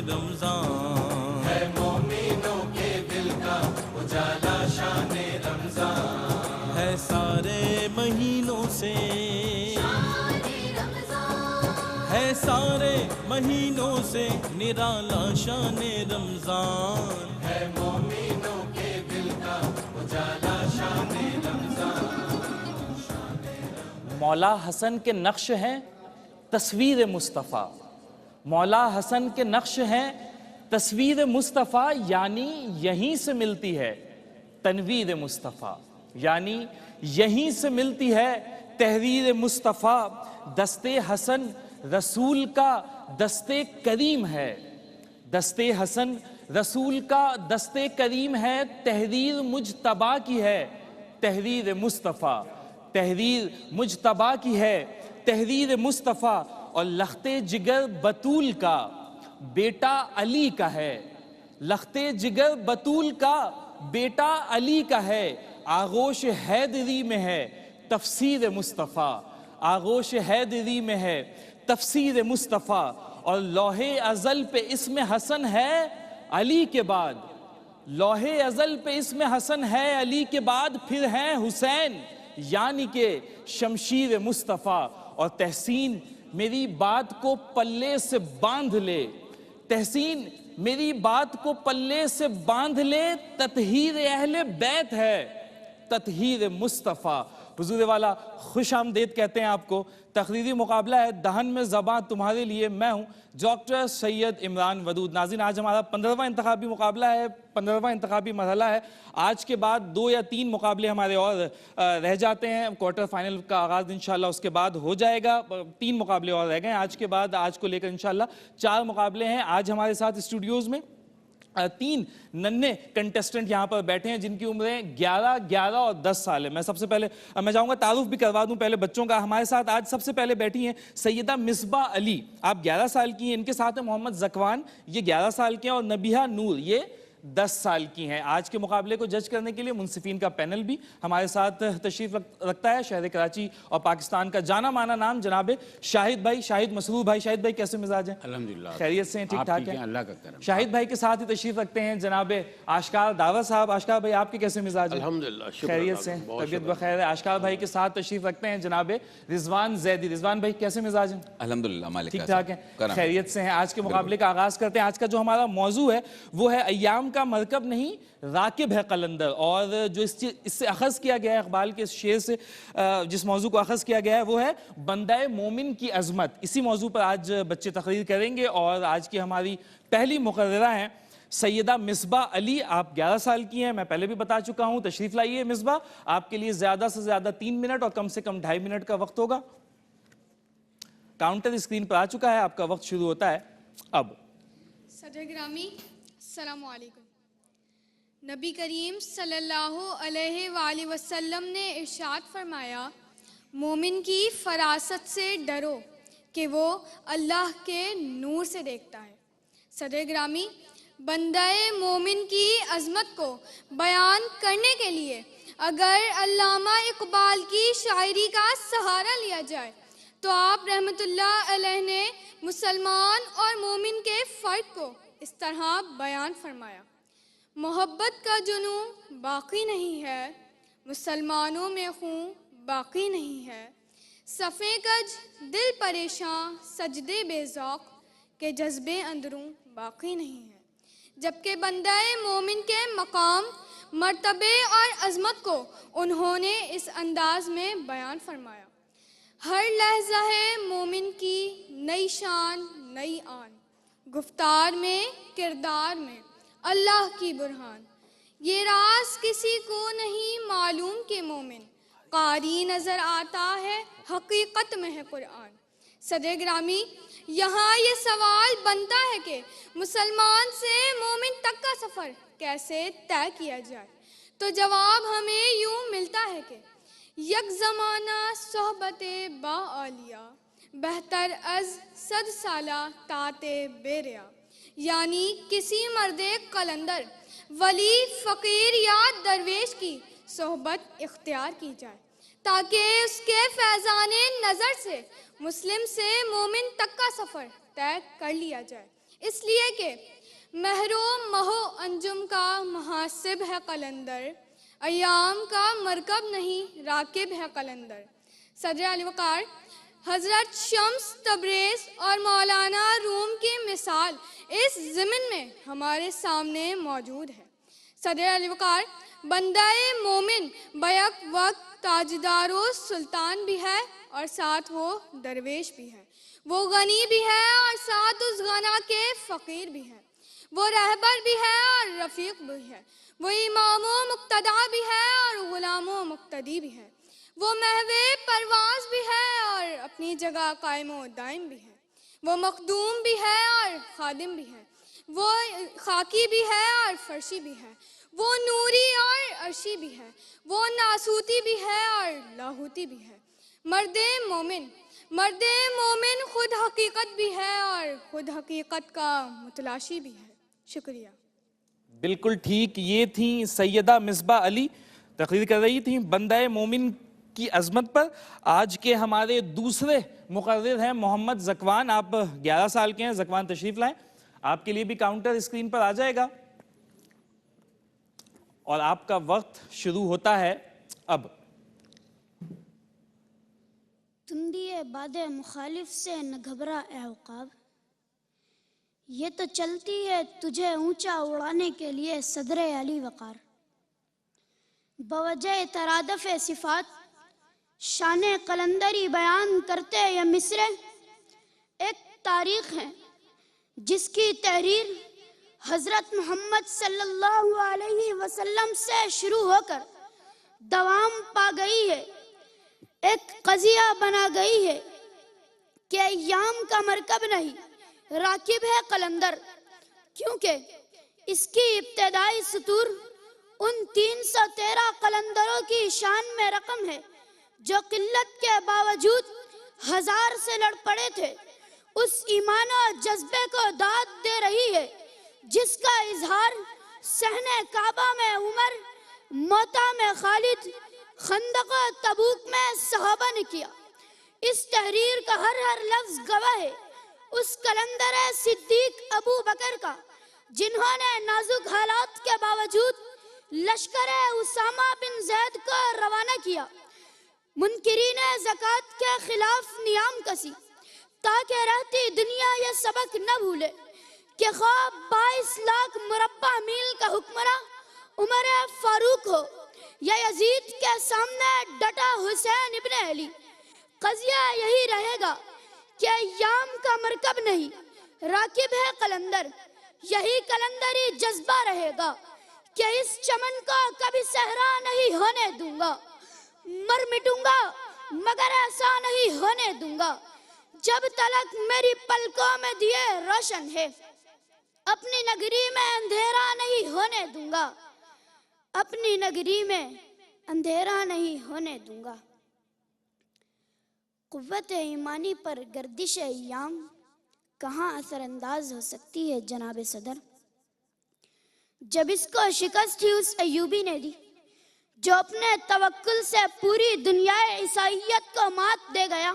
رمضان، ہے مومنوں کے دل کا اجالا شان رمضان، ہے سارے مہینوں سے، ہے سارے مہینوں سے نرالا شان رمضان، ہے مومنوں کے دل کا اجالا شان رمضان۔ مولا حسن کے نقش ہیں تصویر مصطفیٰ، مولا حسن کے نقش ہیں تصویر مصطفیٰ، یعنی یہیں سے ملتی ہے تنویر مصطفیٰ، یعنی یہیں سے ملتی ہے تحریر مصطفیٰ۔ دست حسن رسول کا دست کریم ہے، دست حسن رسول کا دست کریم ہے، تحریر مجتبیٰ کی ہے تحریر مصطفیٰ، تحریر مجتبیٰ کی ہے تحریر مصطفیٰ، اور لخت جگر بطول کا بیٹا علی کا ہے، لخت جگر بطول کا بیٹا علی کا ہے، آغوش حیدری میں ہے تفسیر مصطفیٰ، آغوش حیدری میں ہے تفسیر مصطفیٰ، اور لوح ازل پہ اسم حسن ہے علی کے بعد، لوح ازل پہ اسم حسن ہے علی کے بعد، پھر ہیں حسین یعنی کہ شمشیر مصطفیٰ۔ اور تحسین میری بات کو پلے سے باندھ لے، تحسین میری بات کو پلے سے باندھ لے، تطہیر اہل بیت ہے تطہیر مصطفیٰ۔ حضور والا خوش آمدید کہتے ہیں آپ کو۔ تقریری مقابلہ ہے دہن میں زباں تمہارے لیے، میں ہوں ڈاکٹر سید عمران ودود۔ ناظرین، آج ہمارا 15واں انتخابی مقابلہ ہے، 15واں انتخابی مرحلہ ہے۔ آج کے بعد 2 یا 3 مقابلے ہمارے اور رہ جاتے ہیں، کوارٹر فائنل کا آغاز انشاءاللہ اس کے بعد ہو جائے گا۔ 3 مقابلے اور رہ گئے ہیں آج کے بعد، آج کو لے کر انشاءاللہ 4 مقابلے ہیں۔ آج ہمارے ساتھ اسٹوڈیوز میں 3 ننھے کنٹیسٹنٹ یہاں پر بیٹھے ہیں جن کی عمریں 11، 11 اور 10 سال ہے۔ میں سب سے پہلے میں چاہوں گا تعارف بھی کروا دوں پہلے بچوں کا۔ ہمارے ساتھ آج سب سے پہلے بیٹھی ہیں سیدہ مصباح علی، آپ 11 سال کی ہیں۔ ان کے ساتھ ہیں محمد زکوان، یہ 11 سال کے ہیں، اور نبیہہ نور، یہ 10 سال کی ہیں۔ آج کے مقابلے کو جج کرنے کے لیے منصفین کا پینل بھی ہمارے ساتھ تشریف رکھتا ہے۔ شہر کراچی اور پاکستان کا جانا مانا نام جناب شاہد بھائی، شاہد مسرور بھائی۔ شاہد بھائی کیسے مزاج ہیں؟ الحمدللہ خیریت سے ہیں؟ ٹھیک ٹھاک ہیں؟ اللہ کا کرم۔ شاہد بھائی کے ساتھ ہی تشریف رکھتے ہیں جناب آشکار دعوت صاحب۔ آشکار بھائی آپ کے کیسے مزاج ہیں؟ الحمدللہ، شکر خیریت سے ہیں؟ طبیعت بخیر ہے؟ آشکار بھائی کے ساتھ تشریف رکھتے ہیں جناب رضوان زیدی۔ رضوان بھائی کیسے مزاج ہیں؟ الحمدللہ مالک ٹھیک ٹھاک ہیں؟ خیریت سے ہیں؟ آج کے مقابلے کا آغاز کرتے ہیں۔ آج کا جو ہمارا موضوع ہے وہ ہے ایام کا مرکب نہیں راکب ہے قلندر، اور جو اس سے اخذ کیا گیا ہے اقبال کے اس شعر سے، جس موضوع کو اخذ کیا گیا ہے وہ ہے بندہ مومن کی عظمت۔ اسی موضوع پر آج بچے تقریر کریں گے، اور آج کی ہماری پہلی مقررہ ہیں سیدہ مصباح علی۔ آپ 11 سال کی ہیں، میں پہلے بھی بتا چکا ہوں۔ تشریف لائیے مصباح، آپ کے لیے زیادہ سے زیادہ 3 منٹ اور کم سے کم 2.5 منٹ کا وقت ہوگا۔ کاؤنٹر اسکرین پر آ چکا ہے، آپ کا وقت شروع ہوتا ہے اب۔ صدر گرامی السلام علیکم۔ نبی کریم صلی اللہ علیہ وآلہ وسلم نے ارشاد فرمایا، مومن کی فراست سے ڈرو کہ وہ اللہ کے نور سے دیکھتا ہے۔ صدر گرامی، بندہ مومن کی عظمت کو بیان کرنے کے لیے اگر علامہ اقبال کی شاعری کا سہارا لیا جائے تو آپ رحمت اللہ علیہ نے مسلمان اور مومن کے فرق کو اس طرح بیان فرمایا، محبت کا جنون باقی نہیں ہے، مسلمانوں میں خون باقی نہیں ہے، صفیں کج دل پریشان سجدے بے ذوق کے جذبے اندروں باقی نہیں ہے۔ جبکہ بندہ مومن کے مقام، مرتبے اور عظمت کو انہوں نے اس انداز میں بیان فرمایا، ہر لحظہ ہے مومن کی نئی شان نئی آن، گفتار میں کردار میں اللہ کی برہان، یہ راز کسی کو نہیں معلوم کہ مومن قاری نظر آتا ہے حقیقت میں ہے قرآن۔ صدر گرامی، یہاں یہ سوال بنتا ہے کہ مسلمان سے مومن تک کا سفر کیسے طے کیا جائے، تو جواب ہمیں یوں ملتا ہے کہ یک زمانہ صحبت با عالیہ بہتر از 100 سالہ طاعت بے ریا، یعنی کسی مرد قلندر، ولی، فقیر یا درویش کی صحبت اختیار کی جائے تاکہ اس کے فیضان نظر سے مسلم سے مومن تک کا سفر طے کر لیا جائے۔ اس لیے کہ محروم مہو انجم کا محاسب ہے قلندر، ایام کا مرکب نہیں راکب ہے قلندر۔ صدر علی وقار حضرت شمس تبریز اور مولانا روم کی مثال اس ضمن میں ہمارے سامنے موجود ہے۔ صدر علی وقار بندہ مومن بیک وقت تاجدار و سلطان بھی ہے اور ساتھ وہ درویش بھی ہے، وہ غنی بھی ہے اور ساتھ اس غنا کے فقیر بھی ہے، وہ رہبر بھی ہے اور رفیق بھی ہے، وہ امام و مقتدا بھی ہے اور غلام و مقتدی بھی ہے، وہ محو پرواز بھی ہے اور اپنی جگہ قائم و دائم بھی ہے، وہ مخدوم بھی ہے اور خادم بھی ہے، وہ خاکی بھی ہے اور فرشی بھی ہے، وہ نوری اور عرشی بھی ہے، وہ ناسوتی بھی ہے اور لاہوتی بھی ہے۔ مرد مومن خود حقیقت بھی ہے اور خود حقیقت کا متلاشی بھی ہے۔ شکریہ۔ بالکل ٹھیک، یہ تھیں سیدہ مصباح علی، تقریر کر رہی تھیں بندہ مومن کی عظمت پر۔ آج کے ہمارے دوسرے مقرر ہیں محمد زکوان، آپ 11 سال کے ہیں۔ زکوان تشریف لائیں، آپ کے لیے بھی کاؤنٹر اسکرین پر آ جائے گا اور آپ کا وقت شروع ہوتا ہے اب۔ تندی باد مخالف سے نہ گھبرا اے عقاب، یہ تو چلتی ہے تجھے اونچا اڑانے کے لیے صدر علی وقار۔ بوجہ ترادف صفات شان قلندری بیان کرتے یہ مصرے ایک تاریخ ہے جس کی تحریر حضرت محمد صلی اللہ علیہ وسلم سے شروع ہو کر دوام پا گئی ہے، ایک قضیہ بنا گئی ہے کہ ایام کا مرکب نہیں راکب ہے قلندر، کیونکہ اس کی ابتدائی سطور ان 313 قلندروں کی شان میں رقم ہے جو قلت کے باوجود 1000 سے لڑ پڑے تھے۔ اس ایمان و جذبے کو داد دے رہی ہے جس کا اظہار صحن کعبہ میں عمر، موتا میں خالد، خندق و تبوک میں صحابہ نے کیا۔ اس تحریر کا ہر لفظ گواہ ہے اس قلندر صدیق ابو بکر کا جنہوں نے نازک حالات کے باوجود لشکر اسامہ بن زید کو روانہ کیا، منکرین زکوٰۃ کے خلاف نیام کسی، تاکہ رہتی دنیا یہ سبق نہ بھولے کہ خواب 22 لاکھ مربع میل کا حکمراں عمر فاروق ہو یا یزید کے سامنے ڈٹا حسین ابن علی۔ قضیہ یہی رہے گا کہ ایام کا مرکب نہیں راکب ہے قلندر، یہی قلندری جذبہ رہے گا کہ اس چمن کو کبھی صحرا نہیں ہونے دوں گا، مر مٹوں گا مگر ایسا نہیں ہونے دوں گا، جب تلک میری پلکوں میں دیے روشن ہے اپنی نگری میں اندھیرا نہیں ہونے دوں گا، اپنی نگری میں اندھیرا نہیں ہونے دوں گا۔ قوت ایمانی پر گردش ایام کہاں اثر انداز ہو سکتی ہے جناب صدر؟ جب اس کو شکست ہی اس ایوبی نے دی جو اپنے توکل سے پوری دنیا عیسائیت کو مات دے گیا،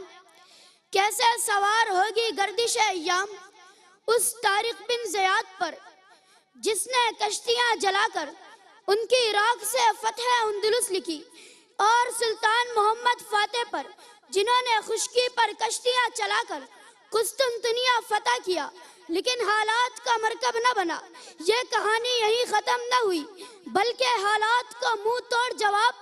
کیسے سوار ہوگی گردش ایام اس طارق بن زیاد پر جس نے کشتیاں جلا کر ان کی راکھ سے فتح اندلس لکھی، اور سلطان محمد فاتح پر جنہوں نے خشکی پر کشتیاں چلا کر قسطنطنیہ فتح کیا لیکن حالات کا مرکب نہ بنا۔ یہ کہانی یہی ختم نہ ہوئی بلکہ حالات کو منہ توڑ جواب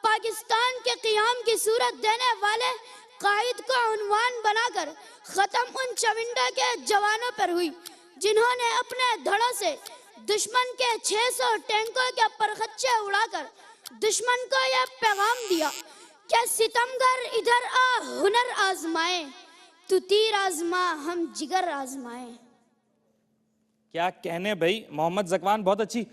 پاکستان کے قیام کی صورت دینے والے قائد کو عنوان بنا کر ختم ان چونڈا کے جوانوں پر ہوئی جنہوں نے اپنے دھڑوں سے دشمن کے 600 ٹینکوں کے پرخچے اڑا کر دشمن کو یہ پیغام دیا کہ ستمگر ادھر آ ہنر آزمائیں، تو تیر آزما ہم جگر آزمائیں۔ کیا کہنے بھائی، محمد زکوان بہت اچھی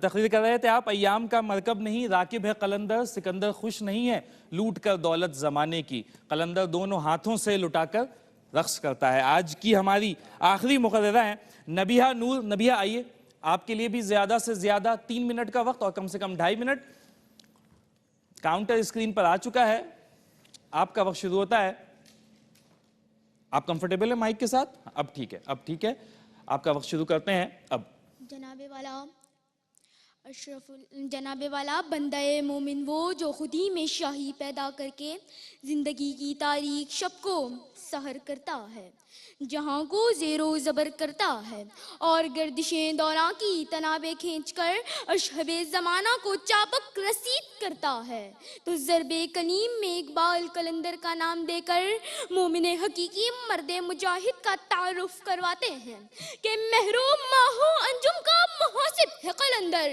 تقریر کر رہے تھے آپ۔ ایام کا مرکب نہیں راکب ہے قلندر، سکندر خوش نہیں ہے لوٹ کر دولت زمانے کی، قلندر دونوں ہاتھوں سے لٹا کر رقص کرتا ہے۔ آج کی ہماری آخری مقررہ ہیں نبیہہ نور۔ نبیہہ آئیے، آپ کے لیے بھی زیادہ سے زیادہ 3 منٹ کا وقت اور کم سے کم 2.5 منٹ۔ کاؤنٹر اسکرین پر آ چکا ہے، آپ کا وقت شروع ہوتا ہے۔ آپ کمفرٹیبل ہیں مائک کے ساتھ؟ اب ٹھیک ہے، اب ٹھیک ہے۔ آپ کا وقت شروع کرتے ہیں اب. جناب والا بندہ مومن وہ جو خودی میں شاہی پیدا کر کے زندگی کی تاریخ شب کو سحر کرتا ہے، جہاں کو زیر و زبر کرتا ہے اور گردشیں دوراں کی تنابیں کھینچ کر اشہب زمانہ کو چابک رسید کرتا ہے. تو ضرب کنیم میں اقبال قلندر کا نام دے کر مومن حقیقی مرد مجاہد کا تعارف کرواتے ہیں کہ محروم ماہو انجم کا محاسب ہے قلندر،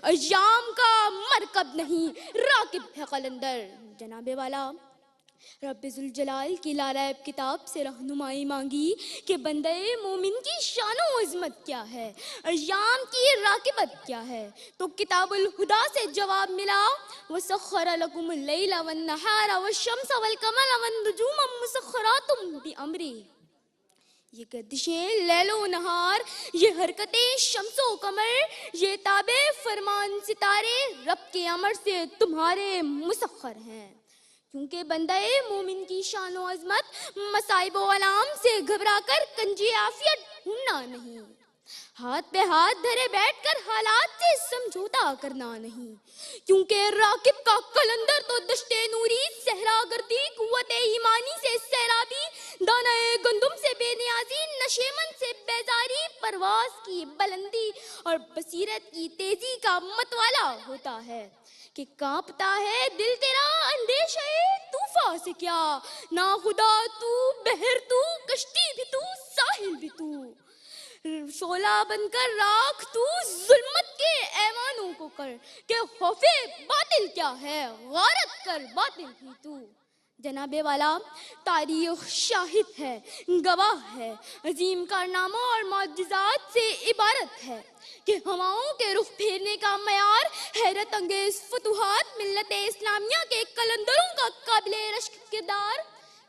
ایام کا مرکب نہیں راکب ہے قلندر. جناب والا رب ذوالجلال کی لالائب کتاب سے رہنمائی مانگی کہ بندہ مومن کی شان و عظمت کیا ہے، ایام کی راکبت کیا ہے، تو کتاب الہدا سے جواب ملا وَسَخَّرَ لَكُمُ اللَّيْلَ وَالنَّهَارَ وَالشَّمْسَ وَالْقَمَرَ وَالنُّجُومَ مُسَخَّرَاتٌ بِأَمْرِهِ. یہ گردشیں لیل و نہار، یہ حرکتیں شمس و قمر، یہ تابع فرمان ستارے رب کے امر سے تمہارے مسخر ہیں. کیونکہ بندہ مومن کی شان و عظمت مصائب و علام سے گھبرا کر کنجی عافیت ڈھونڈنا نہیں، ہاتھ پہ ہاتھ دھرے بیٹھ کر حالات سے سمجھوتا کرنا نہیں. کیونکہ راکب کا قلندر تو دشت نوری صحرا گردی قوت ایمانی سے سیرابی، دانہ گندم سے بے نیازی، نشیمن سے بیزاری، پرواز کی بلندی اور بصیرت کی تیزی کا متوالا ہوتا ہے کہ کانپتا ہے دل تیرا اندیشہ طوفان سے کیا، نا خدا تو، بحر تو، کشتی بھی تو، ساحل بھی تو، شعلہ بن کر راکھ تو ظلمت کے ایوانوں کو کر کہ خوف باطل کیا ہے، غارت کر باطل ہی تو. جناب والا تاریخ شاہد ہے، گواہ ہے، عظیم کارناموں اور معجزات سے عبارت ہے کہ ہواؤں کے رخ پھیرنے کا معیار، حیرت انگیز فتوحات ملت اسلامیہ کے قلندروں کا قابل رشک کردار،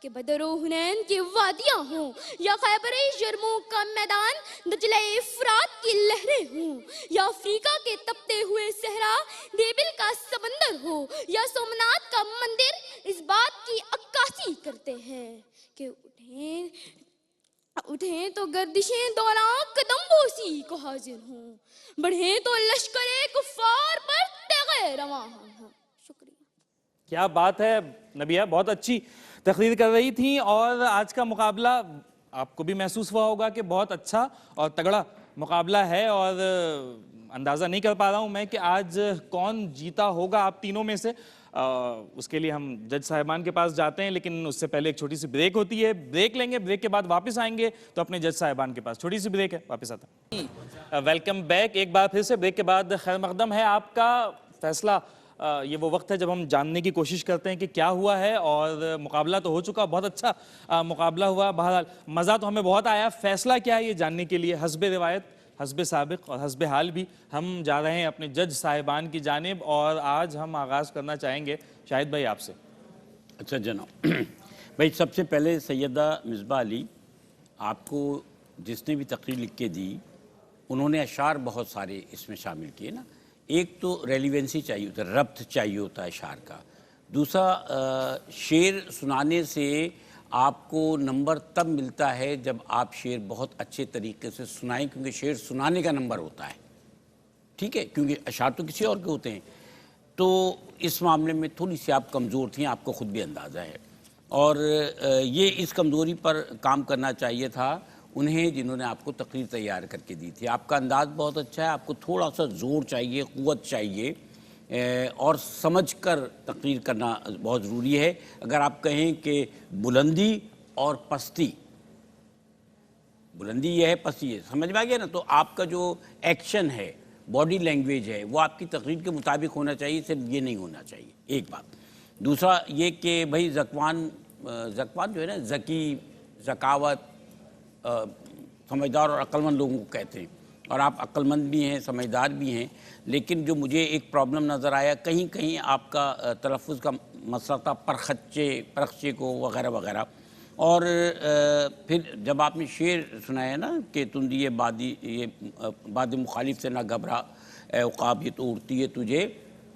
کہ بدر و حنین کی وادیاں ہوں یا خیبر یرموک کا میدان، دجلہ فرات کی لہریں ہوں یا افریقہ کے تپتے ہوئے صحرا دیبل کا سمندر ہو یا سومناتھ کا مندر، اس بات کی عکاسی کرتے ہیں کہ اٹھیں تو گردشیں دوراں قدم بوسی کو حاضر ہوں، بڑھیں تو لشکر کفار پر تیغ رواں ہوں. شکریہ. کیا بات ہے نبیہ، بہت اچھی تقریر کر رہی تھیں، اور آج کا مقابلہ آپ کو بھی محسوس ہوا ہوگا کہ بہت اچھا اور تگڑا مقابلہ ہے، اور اندازہ نہیں کر پا رہا ہوں میں کہ آج کون جیتا ہوگا آپ تینوں میں سے. اس کے لیے ہم جج صاحبان کے پاس جاتے ہیں، لیکن اس سے پہلے ایک چھوٹی سی بریک ہوتی ہے، بریک لیں گے، بریک کے بعد واپس آئیں گے تو اپنے جج صاحبان کے پاس. چھوٹی سی بریک ہے، واپس آتا ہیں. ویلکم بیک ایک بار پھر سے. بریک کے بعد خیر مقدم ہے آپ کا فیصلہ. یہ وہ وقت ہے جب ہم جاننے کی کوشش کرتے ہیں کہ کیا ہوا ہے، اور مقابلہ تو ہو چکا، بہت اچھا مقابلہ ہوا. بہرحال مزہ تو ہمیں بہت آیا. فیصلہ کیا ہے یہ جاننے کے لیے حسب روایت، حسب سابق اور حسب حال بھی ہم جا رہے ہیں اپنے جج صاحبان کی جانب، اور آج ہم آغاز کرنا چاہیں گے شاہد بھائی آپ سے. اچھا جناب بھائی، سب سے پہلے سیدہ مصباح علی، آپ کو جس نے بھی تقریر لکھ کے دی انہوں نے اشعار بہت سارے اس میں شامل کیے نا. ایک تو ریلیونسی چاہیے ہوتا ہے، ربط چاہیے ہوتا ہے اشعار کا. دوسرا شعر سنانے سے آپ کو نمبر تب ملتا ہے جب آپ شعر بہت اچھے طریقے سے سنائیں، کیونکہ شعر سنانے کا نمبر ہوتا ہے، ٹھیک ہے، کیونکہ اشعار تو کسی اور کے ہوتے ہیں. تو اس معاملے میں تھوڑی سی آپ کمزور تھیں، آپ کو خود بھی اندازہ ہے، اور یہ اس کمزوری پر کام کرنا چاہیے تھا انہیں جنہوں نے آپ کو تقریر تیار کر کے دی تھی. آپ کا انداز بہت اچھا ہے، آپ کو تھوڑا سا زور چاہیے، قوت چاہیے، اور سمجھ کر تقریر کرنا بہت ضروری ہے. اگر آپ کہیں کہ بلندی اور پستی، بلندی یہ ہے پستی ہے، سمجھ میں آ گیا نا، تو آپ کا جو ایکشن ہے، باڈی لینگویج ہے، وہ آپ کی تقریر کے مطابق ہونا چاہیے، صرف یہ نہیں ہونا چاہیے. ایک بات. دوسرا یہ کہ بھائی زکوان جو ہے نا، ذکی، ذکاوت، سمجھدار اور عقلمند لوگوں کو کہتے ہیں، اور آپ عقلمند بھی ہیں، سمجھدار بھی ہیں. لیکن جو مجھے ایک پرابلم نظر آیا، کہیں کہیں آپ کا تلفظ کا مسئلہ تھا، پرخچے کو وغیرہ وغیرہ. اور پھر جب آپ نے شعر سنایا نا کہ تندی یہ باد مخالف سے نہ گھبرا، اے عقاب یہ تو اڑتی ہے تجھے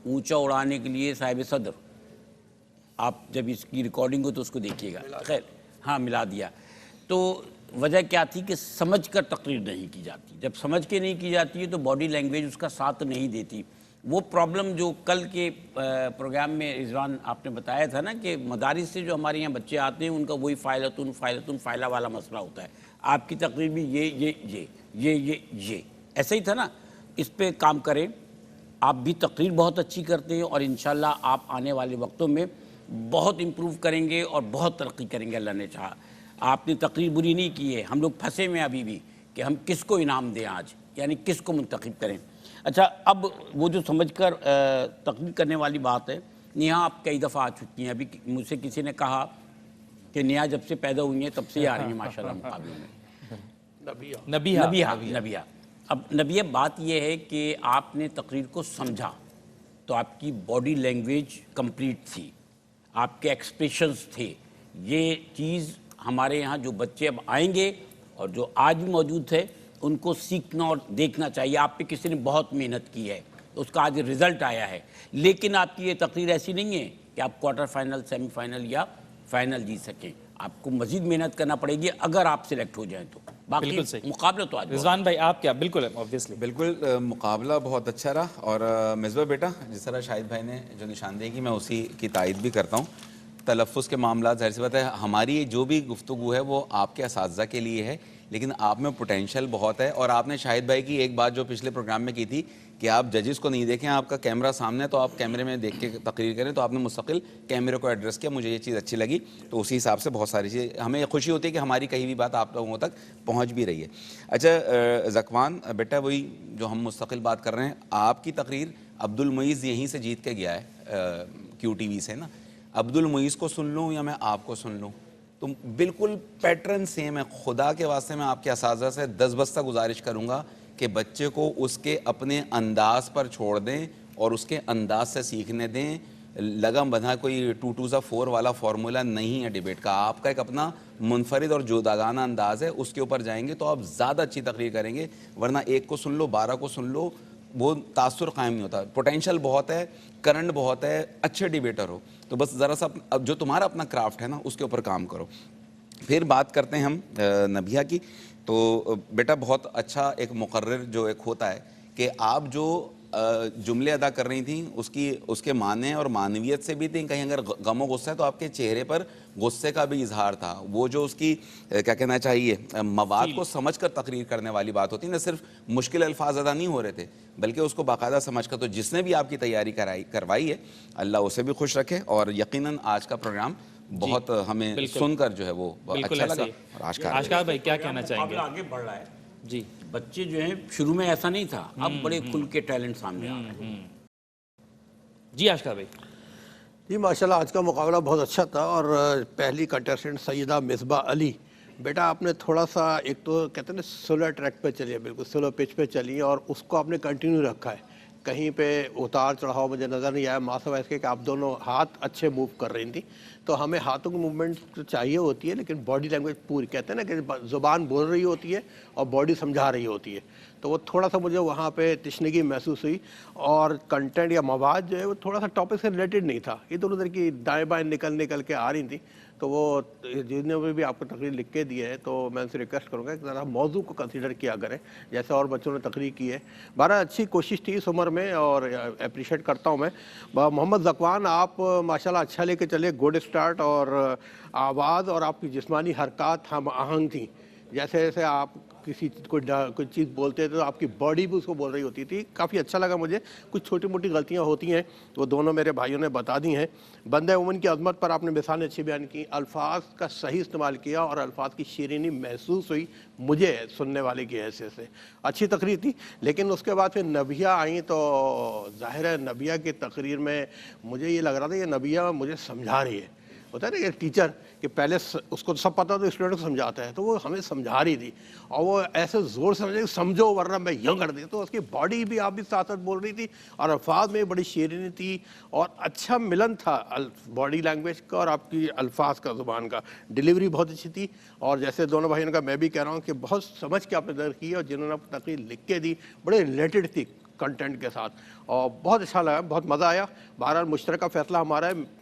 اونچا اڑانے کے لیے صاحب صدر. آپ جب اس کی ریکارڈنگ ہو تو اس کو دیکھیے گا. خیر، ہاں ملا دیا. تو وجہ کیا تھی کہ سمجھ کر تقریر نہیں کی جاتی. جب سمجھ کے نہیں کی جاتی ہے تو باڈی لینگویج اس کا ساتھ نہیں دیتی. وہ پرابلم جو کل کے پروگرام میں رضوان آپ نے بتایا تھا نا کہ مدارس سے جو ہمارے یہاں بچے آتے ہیں ان کا وہی فائلہ والا مسئلہ ہوتا ہے. آپ کی تقریر بھی یہ ایسا ہی تھا نا. اس پہ کام کریں. آپ بھی تقریر بہت اچھی کرتے ہیں اور انشاءاللہ آپ آنے والے وقتوں میں بہت امپروو کریں گے اور بہت ترقی کریں گے اللہ نے چاہا. آپ نے تقریر بری نہیں کی ہے. ہم لوگ پھنسے میں ابھی بھی کہ ہم کس کو انعام دیں آج, یعنی کس کو منتخب کریں. اچھا, اب وہ جو سمجھ کر تقریر کرنے والی بات ہے, نیہا آپ کئی دفعہ آ چکی ہیں. ابھی مجھ سے کسی نے کہا کہ نیہا جب سے پیدا ہوئی ہیں تب سے ہی آ رہی ہیں ماشاءاللہ مقابلوں میں. نبیہ. اب نبیہ بات یہ ہے کہ آپ نے تقریر کو سمجھا تو آپ کی باڈی لینگویج کمپلیٹ تھی, آپ کے ایکسپریشنز تھے. یہ چیز ہمارے یہاں جو بچے اب آئیں گے اور جو آج بھی موجود ہے ان کو سیکھنا اور دیکھنا چاہیے. آپ پہ کسی نے بہت محنت کی ہے, اس کا آج رزلٹ آیا ہے. لیکن آپ کی یہ تقریر ایسی نہیں ہے کہ آپ کوارٹر فائنل, سیمی فائنل یا فائنل جیت سکیں. آپ کو مزید محنت کرنا پڑے گی اگر آپ سلیکٹ ہو جائیں تو. باقی مقابلہ تو آج رضوان بھائی آپ کیا؟ بالکل obviously بالکل مقابلہ بہت اچھا رہا. اور مصباح بیٹا, جس طرح شاہد بھائی نے جو نشاندہی کی میں اسی کی تائید بھی کرتا ہوں. تلفظ کے معاملات ظاہر سی بات ہے, ہماری جو بھی گفتگو ہے وہ آپ کے اساتذہ کے لیے ہے, لیکن آپ میں پوٹینشیل بہت ہے. اور آپ نے شاہد بھائی کی ایک بات جو پچھلے پروگرام میں کی تھی کہ آپ ججز کو نہیں دیکھیں, آپ کا کیمرہ سامنے, تو آپ کیمرے میں دیکھ کے تقریر کریں, تو آپ نے مستقل کیمرے کو ایڈریس کیا. مجھے یہ چیز اچھی لگی. تو اسی حساب سے بہت ساری چیزیں ہمیں خوشی ہوتی ہے کہ ہماری کہیں بھی بات آپ لوگوں تک پہنچ بھی رہی ہے. اچھا ذکوان بیٹا, وہی جو ہم مستقل بات کر رہے ہیں, آپ کی تقریر عبد المعیز یہیں سے جیت کے گیا ہے کیو ٹی وی سے نا. عبد المعیز کو سن لوں یا میں آپ کو سن لوں؟ تو بالکل پیٹرن سیم ہے. خدا کے واسطے میں آپ کے اساتذہ سے دستبستہ گزارش کروں گا کہ بچے کو اس کے اپنے انداز پر چھوڑ دیں اور اس کے انداز سے سیکھنے دیں. لگم بندھا کوئی 2 والا فارمولا نہیں ہے ڈیبیٹ کا. آپ کا ایک اپنا منفرد اور جداگانہ انداز ہے, اس کے اوپر جائیں گے تو آپ زیادہ اچھی تقریر کریں گے. ورنہ ایک کو سن لو, 12 کو سن لو, وہ تاثر قائم نہیں ہوتا. پوٹینشیل بہت ہے, کرنٹ بہت ہے, اچھے ڈیبیٹر ہو, تو بس ذرا سا جو تمہارا اپنا کرافٹ ہے نا اس کے اوپر کام کرو. پھر بات کرتے ہیں ہم نبیہ کی. تو بیٹا بہت اچھا ایک مقرر جو ایک ہوتا ہے کہ آپ جو جملے ادا کر رہی تھیں اس کے معنی اور معنویت سے بھی تھیں. کہیں اگر غم و غصہ ہے تو آپ کے چہرے پر غصے کا بھی اظہار تھا. وہ جو اس کی کیا کہنا چاہیے مواد کو سمجھ کر تقریر کرنے والی بات ہوتی ہے, نہ صرف مشکل الفاظ ادا نہیں ہو رہے تھے بلکہ اس کو باقاعدہ سمجھ کر. تو جس نے بھی آپ کی تیاری کروائی ہے اللہ اسے بھی خوش رکھے. اور یقیناً آج کا پروگرام بہت ہمیں سن کر جو ہے وہ اچھا لگا. آشکار بھائی کیا کہنا چاہیں گے؟ آگے بڑھ رہا ہے جی. بچے جو ہیں شروع میں ایسا نہیں تھا, اب بڑے کھل کے ٹیلنٹ سامنے آ رہے ہیں. جی آشکار بھائی. جی ماشاءاللہ آج کا مقابلہ بہت اچھا تھا. اور پہلی کنٹیسٹنٹ سیدہ مصباح علی, بیٹا آپ نے تھوڑا سا ایک تو کہتے ہیں نا سلو ٹریک پہ چلیے, بالکل سلو پچ پہ چلیے, اور اس کو آپ نے کنٹینیو رکھا ہے. کہیں پہ اتار چڑھاؤ مجھے نظر نہیں آیا. ماسا اس کے کہ آپ دونوں ہاتھ اچھے موو کر رہی تھیں. تو ہمیں ہاتھوں کی موومنٹ چاہیے ہوتی ہے, لیکن باڈی لینگویج پوری, کہتے ہیں نا کہ زبان بول رہی ہوتی ہے اور باڈی سمجھا رہی ہوتی ہے. تو وہ تھوڑا سا مجھے وہاں پہ تشنگی محسوس ہوئی. اور کنٹینٹ یا مواد جو ہے وہ تھوڑا سا ٹاپک سے ریلیٹڈ نہیں تھا, ادھر ادھر کی دائیں بائیں نکل کے آ رہی تھیں. تو وہ جن نے بھی آپ کو تقریر لکھ کے دی ہے تو میں ان سے ریکویسٹ کروں گا کہ ذرا موضوع کو کنسیڈر کیا کریں جیسے اور بچوں نے تقریر کی ہے. بہرحال اچھی کوشش تھی اس عمر میں اور اپریشیٹ کرتا ہوں میں. محمد ذکوان آپ ماشاءاللہ اچھا لے کے چلے, گڈ اسٹارٹ, اور آواز اور آپ کی جسمانی حرکات ہم آہنگ تھیں. جیسے جیسے آپ کوئی چیز بولتے تھے تو آپ کی باڈی بھی اس کو بول رہی ہوتی تھی. کافی اچھا لگا مجھے. کچھ چھوٹی موٹی غلطیاں ہوتی ہیں وہ دونوں میرے بھائیوں نے بتا دی ہیں. بندہ عموماً کی عظمت پر آپ نے مثالیں اچھی بیان کی, الفاظ کا صحیح استعمال کیا اور الفاظ کی شیرینی محسوس ہوئی مجھے سننے والے کی حیثیت سے. اچھی تقریر تھی. لیکن اس کے بعد پھر نبیہ آئیں تو ظاہر ہے نبیہ کی تقریر میں مجھے یہ لگ رہا تھا کہ نبیہ مجھے سمجھا رہی ہے. ہوتا ہے نا کہ ٹیچر کہ پہلے اس کو سب پتہ تو اسٹوڈنٹ کو سمجھاتا ہے, تو وہ ہمیں سمجھا رہی تھی اور وہ ایسے زور سے سمجھے سمجھو ورنہ میں یوں کر دی. تو اس کی باڈی بھی آپ بھی ساتھ ساتھ بول رہی تھی اور الفاظ میں بڑی شیرینی تھی اور اچھا ملن تھا باڈی لینگویج کا اور آپ کی الفاظ کا, زبان کا. ڈیلیوری بہت اچھی تھی. اور جیسے دونوں بھائیوں کا میں بھی کہہ رہا ہوں کہ بہت سمجھ کے آپ نے درد کی اور جنہوں نے تقریر لکھ کے دی بڑے ریلیٹڈ تھی کنٹینٹ کے ساتھ اور بہت اچھا لگا, بہت مزہ آیا. بہرحال مشترکہ فیصلہ ہمارا ہے.